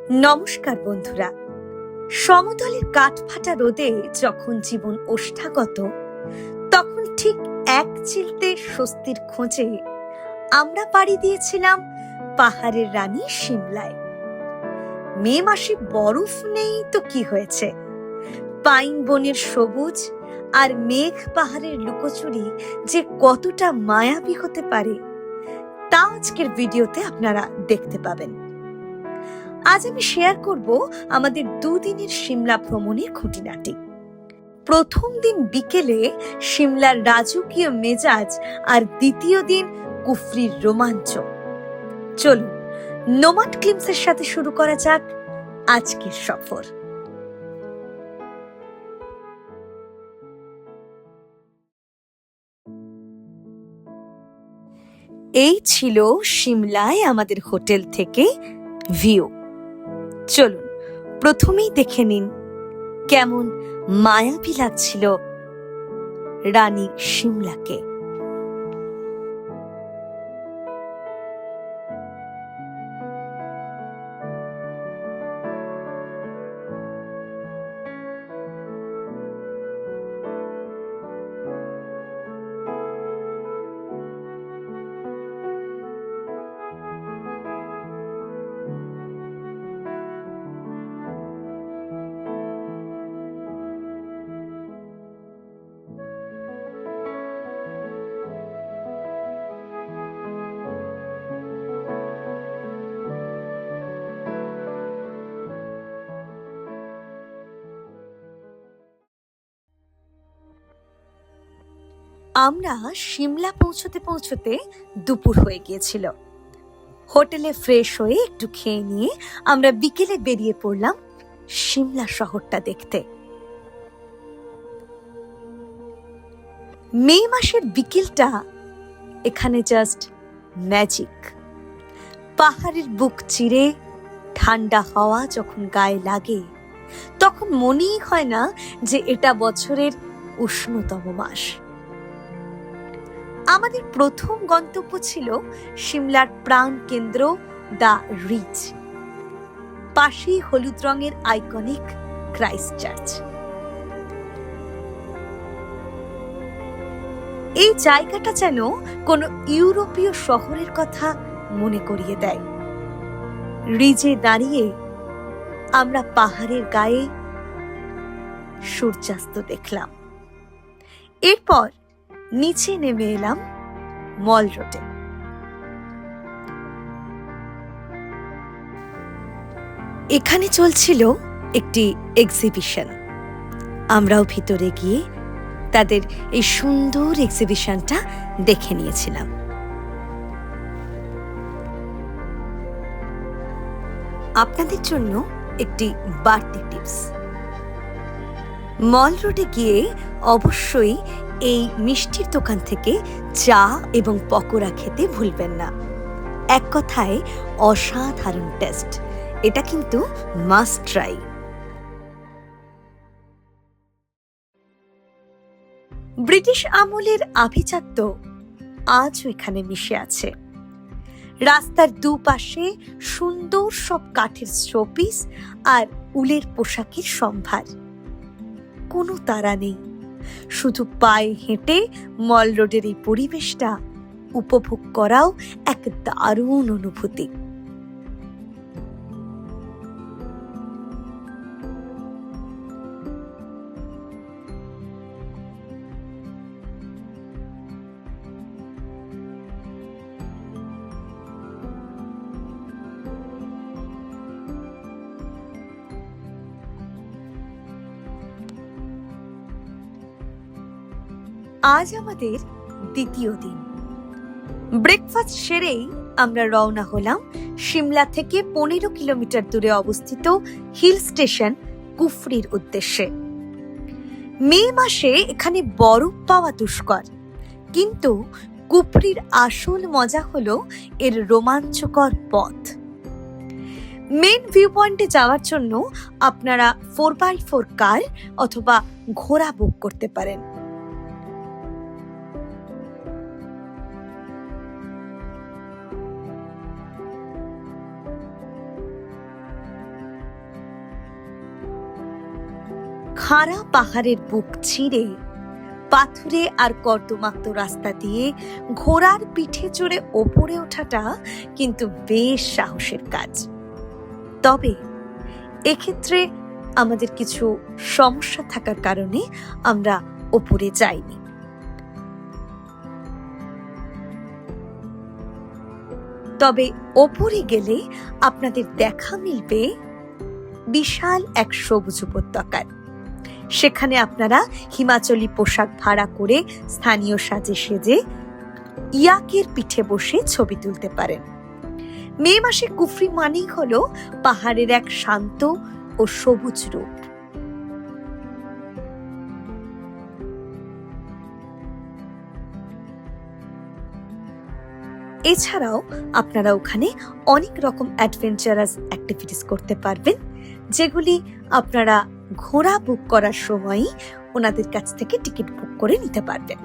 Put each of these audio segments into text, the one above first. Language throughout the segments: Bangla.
নমস্কার বন্ধুরা। সমতলের কাঠফাটা রোদে যখন জীবন ওষ্ঠাগত, তখন ঠিক এক চিলতে স্বস্তির খোঁজে আমরা পাড়ি দিয়েছিলাম পাহাড়ের রানী সিমলায়। মে মাসে বরফ নেই তো কি হয়েছে, পাইন বনের সবুজ আর মেঘ পাহাড়ের লুকোচুরি যে কতটা মায়াবী হতে পারে তা আজকের ভিডিওতে আপনারা দেখতে পাবেন। আজ আমি শেয়ার করব আমাদের দুদিনের সিমলা ভ্রমণের খুঁটিনাটি। প্রথম দিন বিকেলে সিমলার রাজকীয় মেজাজ আর দ্বিতীয় দিন কুফরির রোমাঞ্চ। চলুন নোমাড ক্লিমসের সাথে শুরু করা যাক আজকের সফর। এই ছিল সিমলায় আমাদের হোটেল থেকে ভিউ। চলুন প্রথমেই দেখে নিন কেমন মায়াবী লাগছিল রানী সিমলাকে। আমরা সিমলা পৌঁছতে পৌঁছতে দুপুর হয়ে গিয়েছিল। হোটেলে ফ্রেশ হয়ে একটু খেয়ে নিয়ে আমরা বিকেলে বেরিয়ে পড়লাম সিমলা শহরটা দেখতে। মে মাসের বিকেলটা এখানে জাস্ট ম্যাজিক। পাহাড়ের বুক চিরে ঠান্ডা হাওয়া যখন গায়ে লাগে তখন মনেই হয় না যে এটা বছরের উষ্ণতম মাস। আমাদের প্রথম গন্তব্য ছিল সিমলার প্রাণ কেন্দ্র দ্য রিচ, পাশেই হলুদ রঙের আইকনিক ক্রাইস্ট চার্চ। এই জায়গাটা যেন কোনো ইউরোপীয় শহরের কথা মনে করিয়ে দেয়। রিজে দাঁড়িয়ে আমরা পাহাড়ের গায়ে সূর্যাস্ত দেখলাম। এরপর নিচে নেমে এলাম মল রোডে। এখানে চলছিল একটি এক্সিবিশন। আমরাও ভিতরে গিয়ে তাদের এই সুন্দর এক্সিবিশনটা দেখে নিয়েছিলাম। আপনাদের জন্য একটি বাড়তি টিপস, মল রোডে গিয়ে অবশ্যই এই মিষ্টির দোকান থেকে চা এবং পকোড়া খেতে ভুলবেন না। এক কথায় অসাধারণ টেস্ট, এটা কিন্তু মাস্ট ট্রাই। ব্রিটিশ আমলের আভিজাত্য আজও এখানে মিশে আছে। রাস্তার দুপাশে সুন্দর সব কাঠের শোপিস আর উলের পোশাকের সম্ভার। কোনো তাড়া নেই, শুধু পায়ে হেঁটে মল রোডের এই পরিবেশটা উপভোগ করাও এক দারুণ অনুভূতি। আজ আমাদের দ্বিতীয় দিন। ব্রেকফাস্ট সেরেই আমরা রওনা হলাম সিমলা থেকে 15 কিলোমিটার দূরে অবস্থিত হিল স্টেশন কুফরির উদ্দেশ্যে। মে মাসে এখানে বরফ পাওয়া দুষ্কর, কিন্তু কুফরির আসল মজা হলো এর রোমাঞ্চকর পথ। মেন ভিউ পয়েন্টে যাওয়ার জন্য আপনারা 4x4 কার অথবা ঘোড়া বুক করতে পারেন। খাড়া পাহাড়ের বুক চিরে পাথুরে আর কর্দমাক্ত রাস্তা দিয়ে ঘোড়ার পিঠে চড়ে ওপরে ওঠাটা কিন্তু বেশ সাহসের কাজ। তবে এক্ষেত্রে আমাদের কিছু সমস্যা থাকার কারণে আমরা ওপরে যাইনি। তবে ওপরে গেলে আপনাদের দেখা মিলবে বিশাল এক সবুজ উপত্যকার। সেখানে আপনারা হিমাচলি পোশাক ভাড়া করে স্থানীয় সাজে সেজে ইয়াকের পিঠে বসে ছবি তুলতে পারেন। মে মাসে কুফরি মানেই হলো পাহাড়ের এক শান্ত ও সবুজ রূপ। এছাড়াও আপনারা ওখানে অনেক রকম অ্যাডভেঞ্চারাস অ্যাক্টিভিটিস করতে পারবেন, যেগুলি আপনারা ঘোড়া বুক করার সময়ই ওনাদের কাছ থেকে টিকিট বুক করে নিতে পারবেন।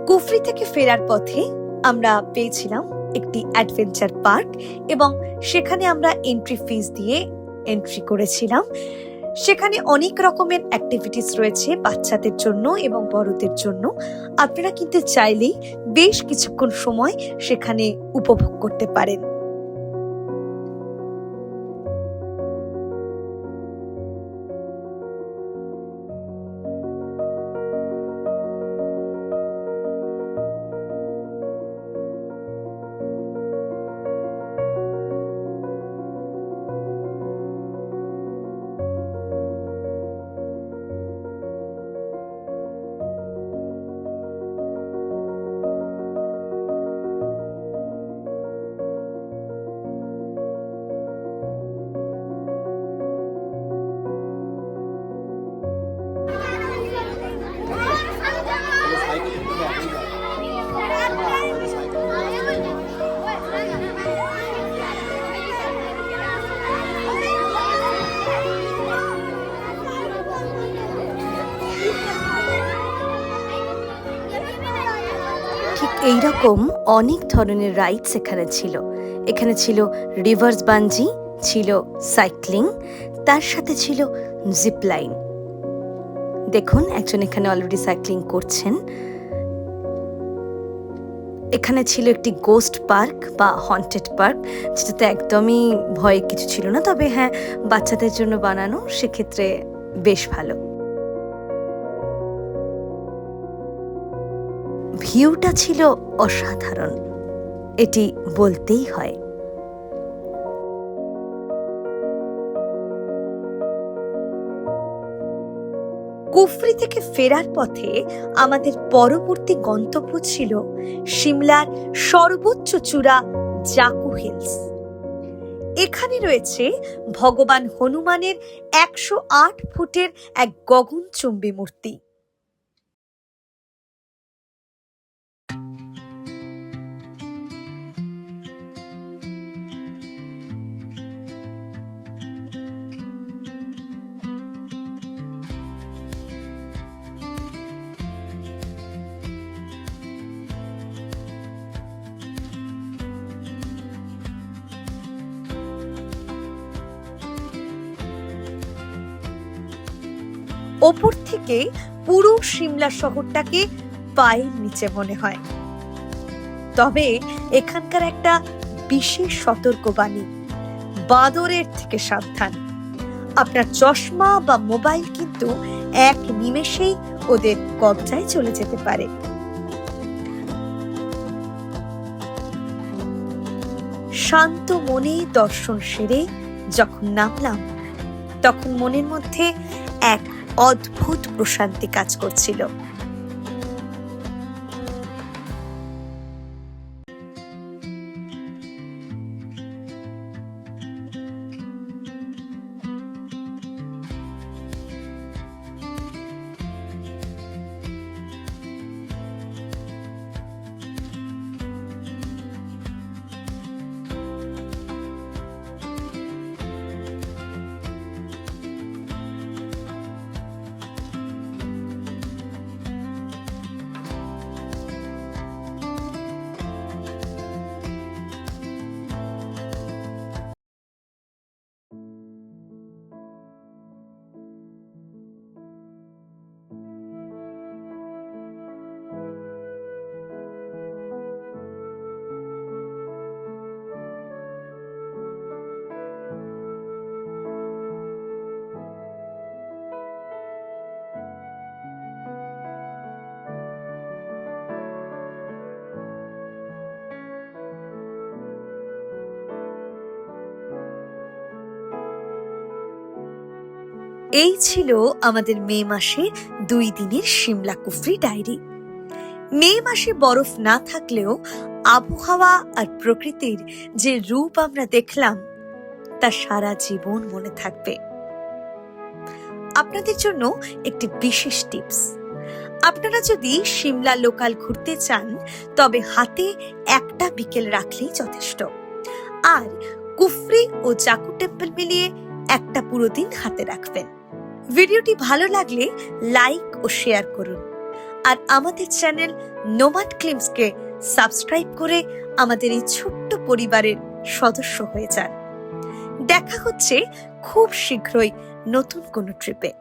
কুফরি থেকে ফেরার পথে আমরা পেয়েছিলাম একটি অ্যাডভেঞ্চার পার্ক এবং সেখানে আমরা এন্ট্রি ফিস দিয়ে এন্ট্রি করেছিলাম। সেখানে অনেক রকমের অ্যাক্টিভিটিস রয়েছে বাচ্চাদের জন্য এবং বড়দের জন্য। আপনারা কিন্তু চাইলেই বেশ কিছুক্ষণ সময় সেখানে উপভোগ করতে পারেন। এইরকম অনেক ধরনের রাইডস এখানে ছিল। এখানে ছিল রিভার্স বাঞ্জি, ছিল সাইক্লিং, তার সাথে ছিল জিপ লাইন। দেখুন একজন এখানে অলরেডি সাইক্লিং করছেন। এখানে ছিল একটি গোস্ট পার্ক বা হন্টেড পার্ক, যেটাতে একদমই ভয়ের কিছু ছিল না, তবে হ্যাঁ বাচ্চাদের জন্য বানানো, সেক্ষেত্রে বেশ ভালো। ভিউটা ছিল অসাধারণ, এটি বলতেই হয়। কুফরি থেকে ফেরার পথে আমাদের পরবর্তী গন্তব্য ছিল সিমলার সর্বোচ্চ চূড়া জাকু হিলস। এখানে রয়েছে ভগবান হনুমানের 108 ফুটের এক গগনচুম্বী মূর্তি। ওপর থেকে পুরো সিমলা শহরটাকে পায়ের নিচে মনে হয়। তবে এখানকার একটা বিশেষ সতর্কবাণী, বাঁদরের থেকে সাবধান। আপনার চশমা বা মোবাইল কিন্তু এক নিমেষেই ওদের কবজায় চলে যেতে পারে। শান্ত মনে দর্শন সেরে যখন নামলাম, তখন মনের মধ্যে এক অদ্ভুত প্রশান্তি কাজ করছিল। এই ছিল আমাদের মে মাসে 2 দিনের সিমলা কুফরি ডায়েরি। মে মাসে বরফ না থাকলেও আবহাওয়া আর প্রকৃতির যে রূপ আমরা দেখলাম তা সারা জীবন মনে থাকবে। আপনাদের জন্য একটি বিশেষ টিপস, আপনারা যদি সিমলা লোকাল ঘুরতে চান তবে হাতে একটা বিকেল রাখলেই যথেষ্ট, আর কুফরি ও জাকু টেম্পল মিলিয়ে একটা পুরো দিন হাতে রাখবেন। ভিডিওটি ভালো লাগলে লাইক ও শেয়ার করুন, আর আমাদের চ্যানেল নোমাড ক্লিমসকে সাবস্ক্রাইব করে আমাদের এই ছোট্ট পরিবারের সদস্য হয়ে যান। দেখা হচ্ছে খুব শীঘ্রই নতুন কোনো ট্রিপে।